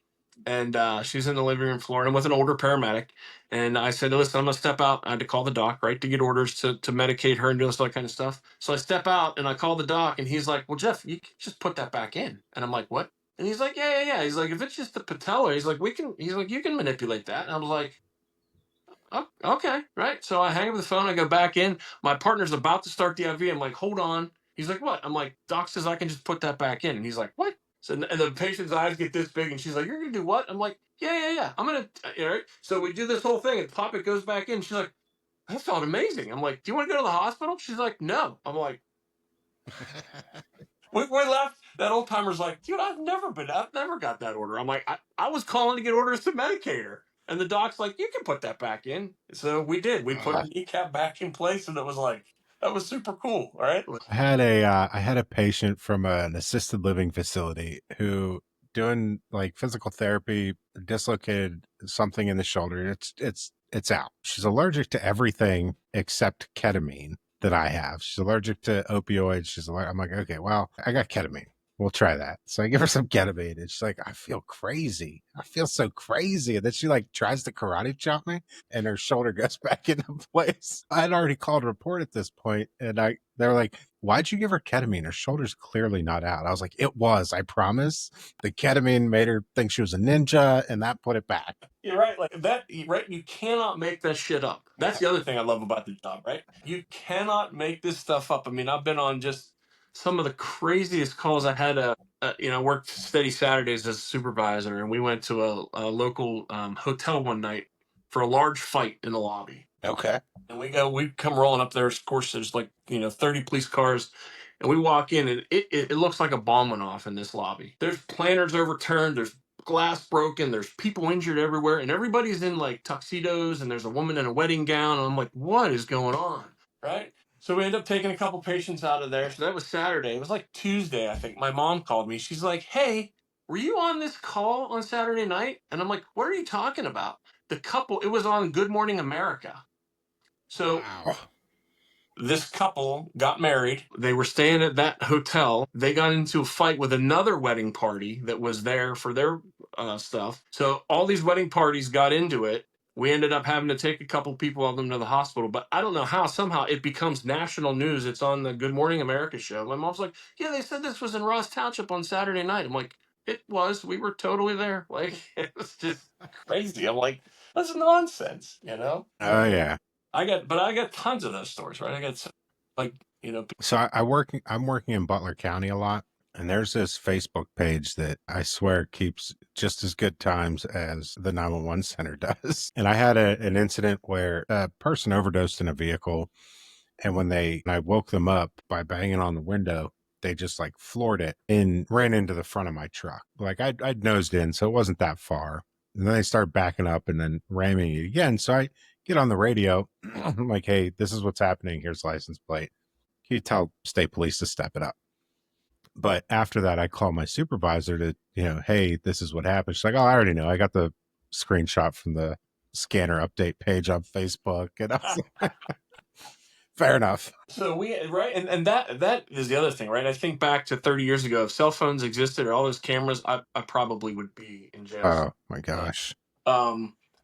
and she's in the living room floor, and with an older paramedic. And I said, listen, I'm gonna step out. I had to call the doc, right, to get orders to medicate her and do this, all that kind of stuff. So I step out and I call the doc, and he's like, well, Jeff, you can just put that back in. And I'm like, what? And he's like, yeah. He's like, if it's just the patella, he's like, you can manipulate that. And I was like, oh, okay, right. So I hang up the phone. I go back in. My partner's about to start the IV. I'm like, hold on. He's like, what? I'm like, doc says I can just put that back in. And he's like, what? So, and the patient's eyes get this big, and she's like, you're gonna do what? I'm like, yeah. I'm gonna. All right. So we do this whole thing, and pop, it goes back in. She's like, that felt amazing. I'm like, do you want to go to the hospital? She's like, no. I'm like, we left. That old timer's like, dude, I've never got that order. I'm like, I was calling to get orders to medicate her. And the doc's like, you can put that back in. So we did. We put the kneecap back in place, and it was like, that was super cool. Right. I had a patient from an assisted living facility who, doing like physical therapy, dislocated something in the shoulder. It's out. She's allergic to everything except ketamine that I have. She's allergic to opioids. I'm like, okay, well, I got ketamine. We'll try that. So I give her some ketamine, and she's like, I feel crazy. I feel so crazy. And then she like tries to karate chop me, and her shoulder goes back into place. I had already called a report at this point, and they're like, why'd you give her ketamine? Her shoulder's clearly not out. I was like, it was, I promise. The ketamine made her think she was a ninja, and that put it back. You're right. Like that, right? You cannot make that shit up. That's the other thing I love about the job, right? You cannot make this stuff up. I mean, I've been on just some of the craziest calls. I had worked steady Saturdays as a supervisor, and we went to a local hotel one night for a large fight in the lobby. Okay. And we come rolling up there. Of course, there's like, 30 police cars. And we walk in, and it looks like a bomb went off in this lobby. There's planters overturned. There's glass broken. There's people injured everywhere. And everybody's in like tuxedos. And there's a woman in a wedding gown. And I'm like, what is going on? Right? So we end up taking a couple patients out of there. So that was Saturday. It was like Tuesday, I think. My mom called me. She's like, hey, were you on this call on Saturday night? And I'm like, what are you talking about? The couple, it was on Good Morning America. So this couple got married. They were staying at that hotel. They got into a fight with another wedding party that was there for their stuff. So all these wedding parties got into it. We ended up having to take a couple people of them to the hospital. But I don't know how. Somehow it becomes national news. It's on the Good Morning America show. My mom's like, yeah, they said this was in Ross Township on Saturday night. I'm like, it was. We were totally there. Like, it was just crazy. I'm like, that's nonsense, Oh, yeah. I got tons of those stories, right? I got, like, So I'm working in Butler County a lot, And there's this Facebook page that I swear keeps just as good times as the 911 center does. And I had an incident where a person overdosed in a vehicle. And when I woke them up by banging on the window, they just like floored it and ran into the front of my truck. Like I'd nosed in, so it wasn't that far. And then they start backing up and then ramming it again. So I get on the radio. I'm like, hey, this is what's happening. Here's license plate. Can you tell state police to step it up? But after that, I call my supervisor to, hey, this is what happened. She's like, oh, I already know. I got the screenshot from the scanner update page on Facebook. And I was like, fair enough. So right, and that is the other thing, right? I think back to 30 years ago, if cell phones existed or all those cameras, I probably would be in jail. Oh my gosh.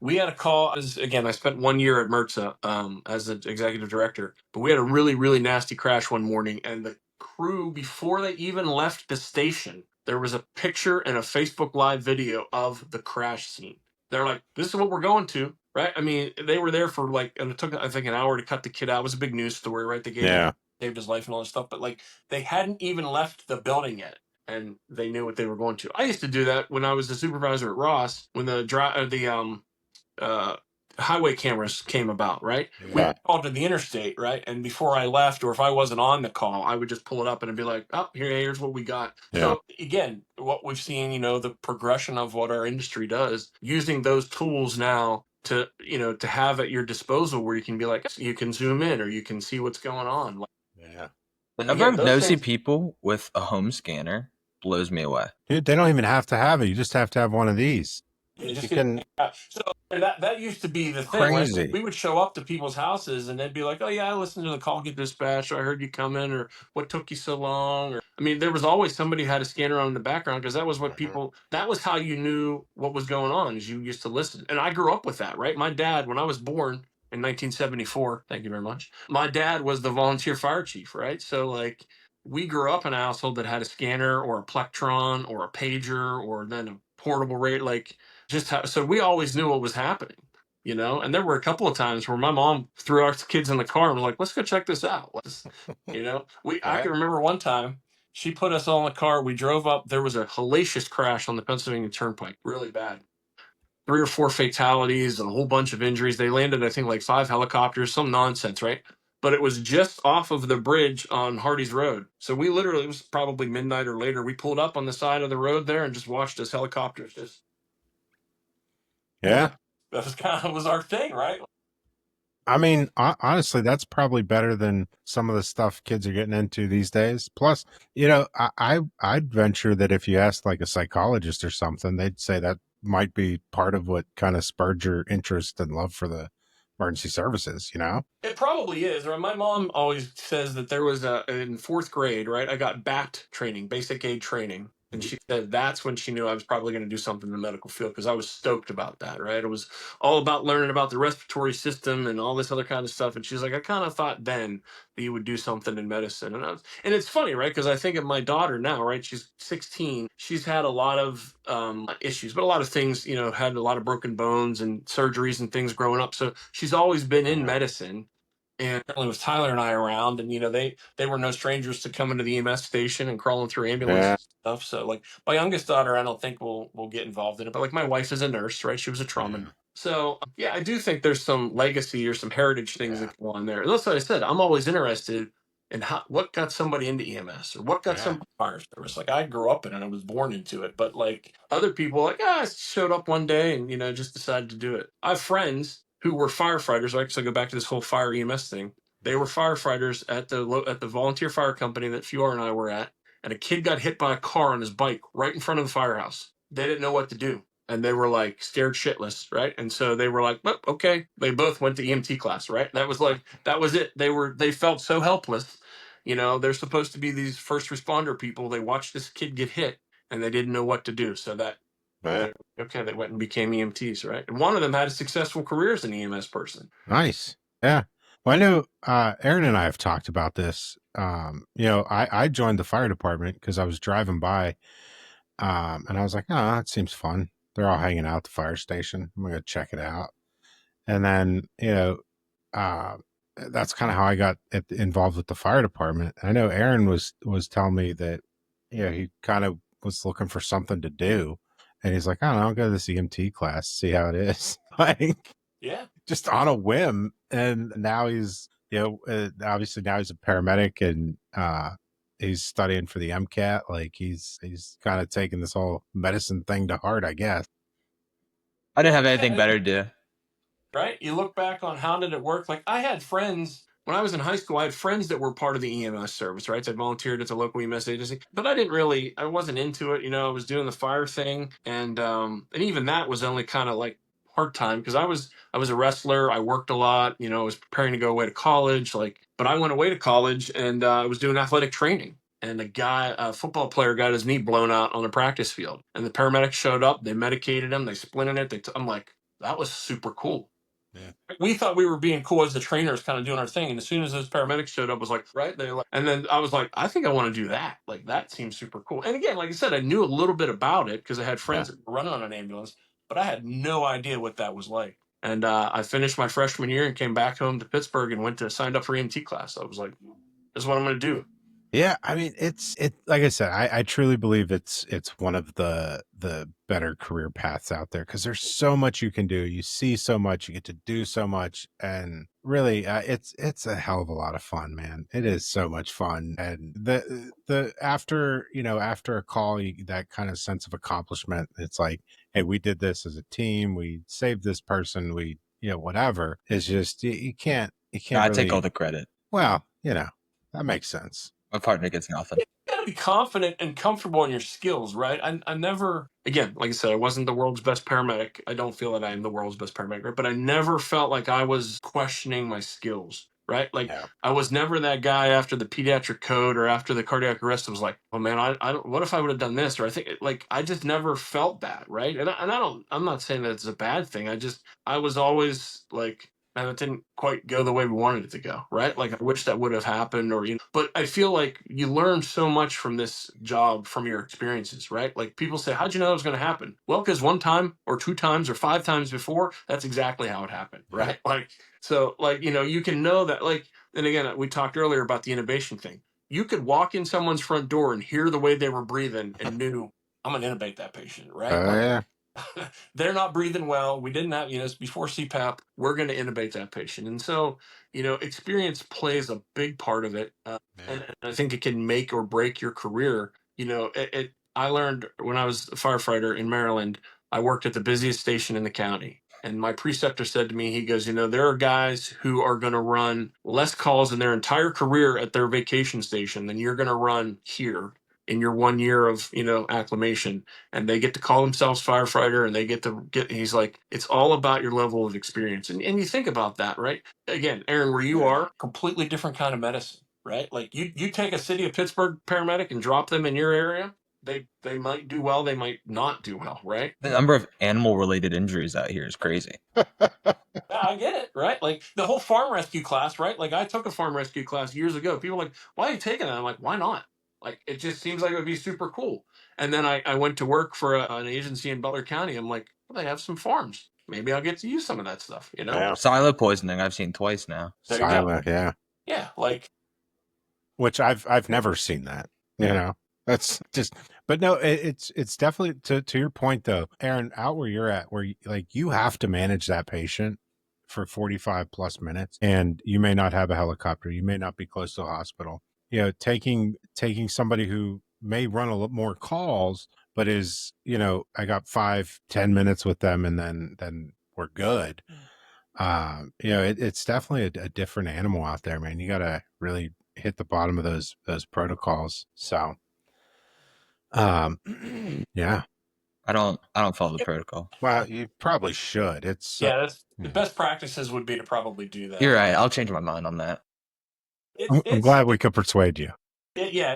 We had a call. Again, I spent 1 year at MRTSA as an executive director, but we had a really, really nasty crash one morning, and the crew, before they even left the station, there was a picture and a Facebook Live video of the crash scene. They're like, "This is what we're going to." Right? I mean, they were there for like, and it took, I think, an hour to cut the kid out. It was a big news story, right? They saved his life and all this stuff, but like, they hadn't even left the building yet, and they knew what they were going to. I used to do that when I was the supervisor at Ross, when uh, highway cameras came about, right? Yeah. We called to the interstate, right? And before I left, or if I wasn't on the call, I would just pull it up and it'd be like, oh, here's what we got. Yeah. So again, what we've seen, the progression of what our industry does, using those tools now to, to have at your disposal, where you can be like, you can zoom in or you can see what's going on. Yeah. The number of nosy people with a home scanner blows me away. Dude, they don't even have to have it. You just have to have one of these. So that used to be the thing. Crazy. Right? We would show up to people's houses and they'd be like, "Oh yeah, I listened to the call get dispatched. Or I heard you come in, or what took you so long?" Or I mean, there was always somebody who had a scanner on in the background, because that was what that was how you knew what was going on, is you used to listen. And I grew up with that, right? My dad, when I was born in 1974, thank you very much. My dad was the volunteer fire chief, right? So like, we grew up in a household that had a scanner or a plectron or a pager or then a portable rate, like, so we always knew what was happening, and there were a couple of times where my mom threw our kids in the car and was like, let's go check this out. I can remember one time she put us all in the car. We drove up. There was a hellacious crash on the Pennsylvania Turnpike, really bad. 3 or 4 fatalities and a whole bunch of injuries. They landed, I think, like 5 helicopters, some nonsense, right? But it was just off of the bridge on Hardy's Road. So we literally, it was probably midnight or later, we pulled up on the side of the road there and just watched as helicopters just. Yeah. That was kind of was our thing, right? I mean, honestly, that's probably better than some of the stuff kids are getting into these days. Plus, I'd venture that if you asked like a psychologist or something, they'd say that might be part of what kind of spurred your interest and love for the emergency services, It probably is. Right? My mom always says that there was in 4th grade, right? I got BAT training, basic aid training. And she said that's when she knew I was probably going to do something in the medical field, because I was stoked about that, right? It was all about learning about the respiratory system and all this other kind of stuff. And she's like, I kind of thought then that you would do something in medicine. And it's funny, right? Because I think of my daughter now, right? She's 16. She's had a lot of issues, but a lot of things, had a lot of broken bones and surgeries and things growing up. So she's always been in medicine. And apparently with Tyler and I around, and they were no strangers to coming to the EMS station and crawling through ambulances and stuff. So like, my youngest daughter, I don't think will get involved in it, but like, my wife is a nurse, right? She was a trauma nurse. So yeah, I do think there's some legacy or some heritage things that go on there. And that's what I said. I'm always interested in what got somebody into EMS or what got some fire service. Like, I grew up in it, I was born into it, but like, other people, like, I showed up one day and just decided to do it. I have friends who were firefighters, right? So I go back to this whole fire EMS thing. They were firefighters at the volunteer fire company that Fiora and I were at, and a kid got hit by a car on his bike right in front of the firehouse. They didn't know what to do, and they were like scared shitless, right? And so they were like, well, okay. They both went to EMT class, right? That was it. They felt so helpless. They're supposed to be these first responder people. They watched this kid get hit, and they didn't know what to do. So that. Okay, they went and became EMTs, right? And one of them had a successful career as an EMS person. Nice. Yeah. Well, I know Aaron and I have talked about this. I joined the fire department because I was driving by and I was like, oh, that seems fun. They're all hanging out at the fire station. I'm going to check it out. And then, that's kind of how I got involved with the fire department. I know Aaron was telling me that, he kind of was looking for something to do, and he's like, I don't know, I'll go to this EMT class, see how it is. Like, Yeah. just on a whim. And now he's, obviously now he's a paramedic, and he's studying for the MCAT. Like, he's kind of taking this whole medicine thing to heart, I guess. I didn't have anything better to do. Right? You look back on how did it work? Like, I had friends when I was in high school. I had friends that were part of the EMS service, right? So I volunteered at the local EMS agency, but I wasn't into it. I was doing the fire thing, and even that was only kind of like part time because I was a wrestler. I worked a lot. I was preparing to go away to college. But I went away to college and I was doing athletic training. And a football player, got his knee blown out on the practice field, and the paramedics showed up. They medicated him. They splinted it. I'm like, that was super cool. Yeah. We thought we were being cool as the trainers, kind of doing our thing. And as soon as those paramedics showed up, I was like, right? And then I was like, I think I want to do that. Like, that seems super cool. And again, like I said, I knew a little bit about it because I had friends that were running on an ambulance, but I had no idea what that was like. And I finished my freshman year and came back home to Pittsburgh and signed up for EMT class. I was like, this is what I'm going to do. Yeah, I mean, like I said, I truly believe it's one of the better career paths out there, because there's so much you can do. You see so much, you get to do so much, and really, it's a hell of a lot of fun, man. It is so much fun, and the after after a call, that kind of sense of accomplishment. It's like, hey, we did this as a team. We saved this person. We whatever. It's just you can't I really. take all the credit. Well, that makes sense. My partner gets nothing. You gotta be confident and comfortable in your skills, right? I never, again, like I said, I wasn't the world's best paramedic. I don't feel that I am the world's best paramedic, right? But I never felt like I was questioning my skills, right? Like, Yeah. I was never that guy after the pediatric code or after the cardiac arrest. I was like, oh man, I don't, what if I would have done this? Or I think, like, I just never felt that, right? I'm not saying that it's a bad thing. I was always like, man, it didn't quite go the way we wanted it to go, right? Like, I wish that would have happened, but I feel like you learn so much from this job, from your experiences, right? Like, people say, how'd you know it was going to happen? Well, because one time or two times or five times before, that's exactly how it happened, right? Like, so, like, you can know that, like, and again, we talked earlier about the intubation thing. You could walk in someone's front door and hear the way they were breathing and knew, I'm going to intubate that patient, right? Oh, yeah. They're not breathing well. We didn't have, it's before CPAP. We're going to intubate that patient. And so, experience plays a big part of it. And I think it can make or break your career. I learned when I was a firefighter in Maryland, I worked at the busiest station in the county. And my preceptor said to me, he goes, there are guys who are going to run less calls in their entire career at their vacation station than you're going to run here in your 1 year of, acclimation, and they get to call themselves firefighter, and they he's like, it's all about your level of experience. And you think about that, right? Again, Aaron, where you are, completely different kind of medicine, right? Like, you take a city of Pittsburgh paramedic and drop them in your area, they might do well, they might not do well, right? The number of animal related injuries out here is crazy. Yeah, I get it, right? Like, the whole farm rescue class, right? Like, I took a farm rescue class years ago. People are like, why are you taking that? I'm like, why not? Like, it just seems like it would be super cool. And then I went to work for an agency in Butler County. I'm like, well, they have some farms. Maybe I'll get to use some of that stuff, Yeah. Silo poisoning I've seen twice now. There you go. Silo, yeah. Yeah, like, Which I've never seen that. That's just. But no, it's definitely to your point though, Aaron. Out where you're at, where you have to manage that patient for 45 plus minutes, and you may not have a helicopter, you may not be close to a hospital. Taking somebody who may run a lot more calls, but is I got 5-10 minutes with them, and then we're good. It's definitely a different animal out there, man. You got to really hit the bottom of those protocols. So, yeah. I don't follow the protocol. Well, you probably should. It's that's the best practices would be to probably do that. You're right. I'll change my mind on that. I'm glad we could persuade you. Yeah.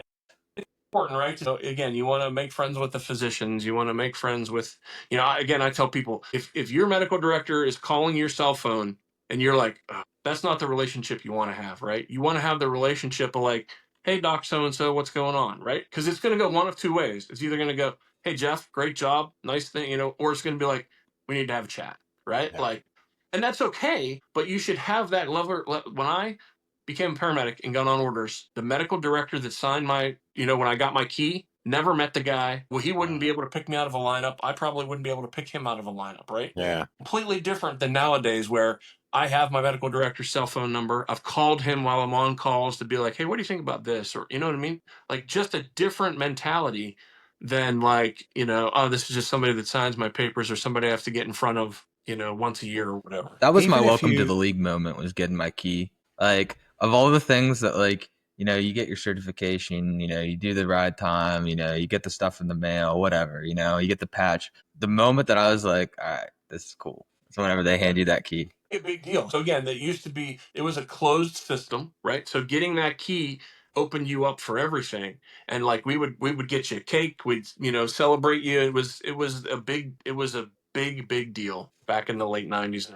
Important, right? So again, you want to make friends with the physicians. You want to make friends with, again, I tell people, if your medical director is calling your cell phone and you're like, "Ugh," that's not the relationship you want to have, right? You want to have the relationship of like, hey, doc, so-and-so, what's going on, right? Because it's going to go one of two ways. It's either going to go, hey, Jeff, great job, nice thing, or it's going to be like, we need to have a chat, right? Yeah. Like, and that's okay, but you should have that level. When I became a paramedic and got on orders, the medical director that signed my, when I got my key, Never met the guy. Well, he wouldn't be able to pick me out of a lineup. I probably wouldn't be able to pick him out of a lineup, right? Yeah. Completely different than nowadays where I have my medical director's cell phone number. I've called him while I'm on calls to be like, hey, what do you think about this? Or, you know what I mean? Like, just a different mentality than like, oh, this is just somebody that signs my papers or somebody I have to get in front of, once a year or whatever. That was my Even if welcome to you, the league moment, was getting my key. Like, of all the things that, like, you get your certification, you do the ride time, you get the stuff in the mail, whatever, you get the patch. The moment that I was like, all right, this is cool. So whenever they hand you that key. A big deal. So again, that used to be, it was a closed system, right? So getting that key opened you up for everything. And like we would get you a cake, we'd, celebrate you. It was a big deal back in the late 90s.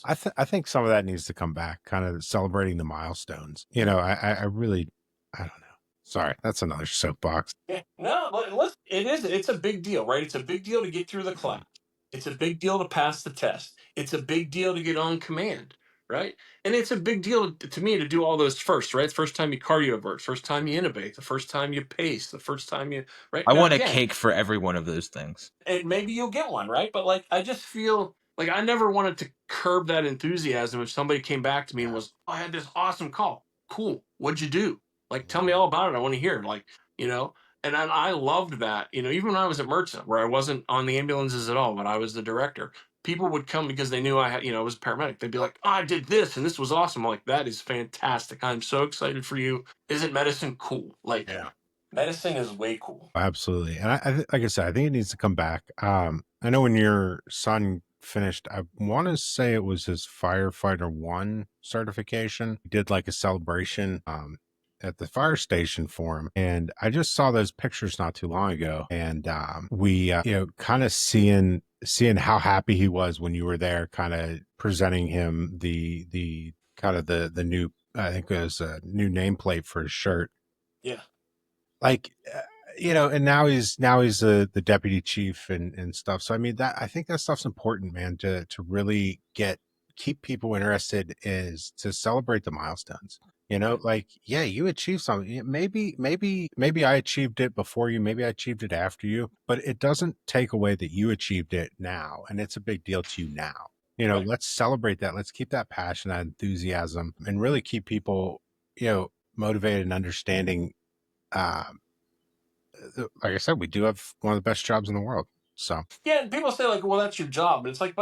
I think some of that needs to come back, kind of celebrating the milestones. I really, I don't know. Sorry, that's another soapbox. Yeah, no, listen, it's a big deal, right? It's a big deal to get through the class. It's a big deal to pass the test. It's a big deal to get on command, right? And it's a big deal to me to do all those first, right? The first time you cardiovert, first time you intubate, the first time you pace, the first time you, right? I Now, want a again, cake for every one of those things. and maybe you'll get one, right? But like, I just feel like I never wanted to curb that enthusiasm if somebody came back to me and was, oh, I had this awesome call. Cool. What'd you do? Like, tell me all about it. I want to hear. Like, you know, and I loved that. Even when I was at MRSA, where I wasn't on the ambulances at all, but I was the director. People would come because they knew I had, I was a paramedic. They'd be like, oh, I did this and this was awesome. I'm like, that is fantastic. I'm so excited for you. Isn't medicine cool? Like, Yeah. medicine is way cool. Absolutely. And like I said, I think it needs to come back. I know when your son finished, I want to say it was his Firefighter-1 certification. He did like a celebration at the fire station for him. And I just saw those pictures not too long ago. And we, kind of seeing how happy he was when you were there, kind of presenting him the kind of the new, I think it was a new nameplate for his shirt. Yeah. Like, and now he's the deputy chief and stuff. So I mean, that I think that stuff's important, man, to really keep people interested, is to celebrate the milestones. Like, yeah, you achieved something. Maybe I achieved it before you, maybe I achieved it after you, but it doesn't take away that you achieved it now, and it's a big deal to you now. Right. Let's celebrate that. Let's keep that passion, that enthusiasm, and really keep people, motivated and understanding. Like I said, we do have one of the best jobs in the world. So Yeah, and people say like, "Well, that's your job," but it's like,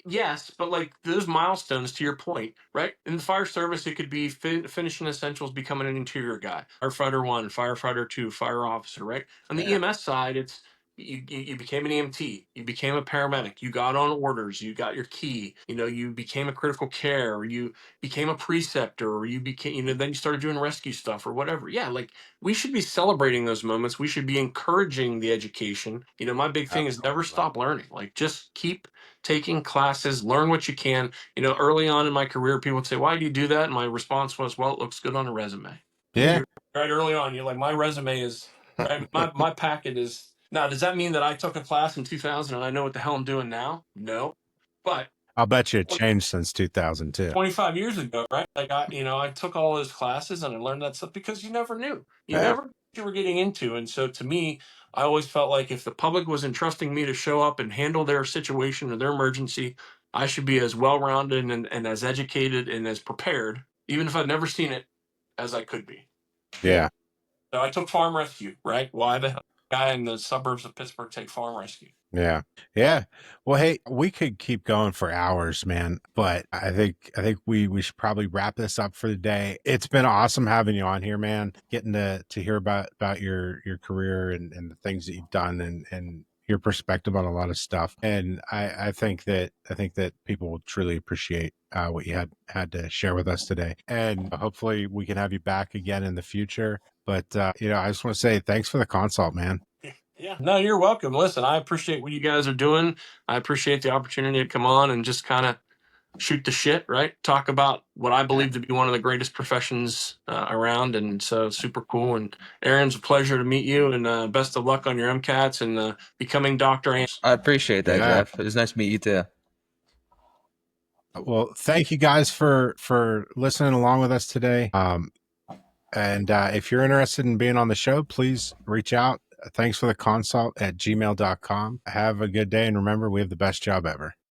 yes, but like those milestones, to your point, right? In the fire service, it could be finishing essentials, becoming an interior guy, firefighter 1, firefighter 2, fire officer, right? On the yeah, EMS side, it's you became an EMT, you became a paramedic, you got on orders, you got your key, you became a critical care, or you became a preceptor, or you became, then you started doing rescue stuff or whatever. Yeah, like we should be celebrating those moments. We should be encouraging the education. My big thing is never absolutely. stop learning. Like just keep taking classes, learn what you can. Early on in my career, people would say, why do you do that? And my response was, well, it looks good on a resume. Yeah. Right early on, you're like, my resume is, right, my packet is. Now, does that mean that I took a class in 2000 and I know what the hell I'm doing now? No. But I'll bet you it changed since 2002. 25 years ago, right? Like I took all those classes and I learned that stuff because you never knew. You Yeah. never knew what you were getting into. And so to me, I always felt like if the public was entrusting me to show up and handle their situation or their emergency, I should be as well-rounded and as educated and as prepared, even if I'd never seen it, as I could be. Yeah. So I took farm rescue, right? Why the hell did a guy in the suburbs of Pittsburgh take farm rescue? Yeah. Yeah. Well, hey, we could keep going for hours, man, but I think we should probably wrap this up for the day. It's been awesome having you on here, man. Getting to hear about your career and the things that you've done and your perspective on a lot of stuff. And I think that people will truly appreciate what you had to share with us today. And hopefully we can have you back again in the future. But I just want to say thanks for the consult, man. Yeah, no, you're welcome. Listen, I appreciate what you guys are doing. I appreciate the opportunity to come on and just kind of shoot the shit, right? Talk about what I believe to be one of the greatest professions around. And so super cool. And Aaron's a pleasure to meet you, and best of luck on your MCATs and becoming Dr. I appreciate that, Yeah. Jeff. It was nice to meet you too. Well, thank you guys for listening along with us today. And if you're interested in being on the show, please reach out. Thanks for the consult at gmail.com. Have a good day. And remember, we have the best job ever.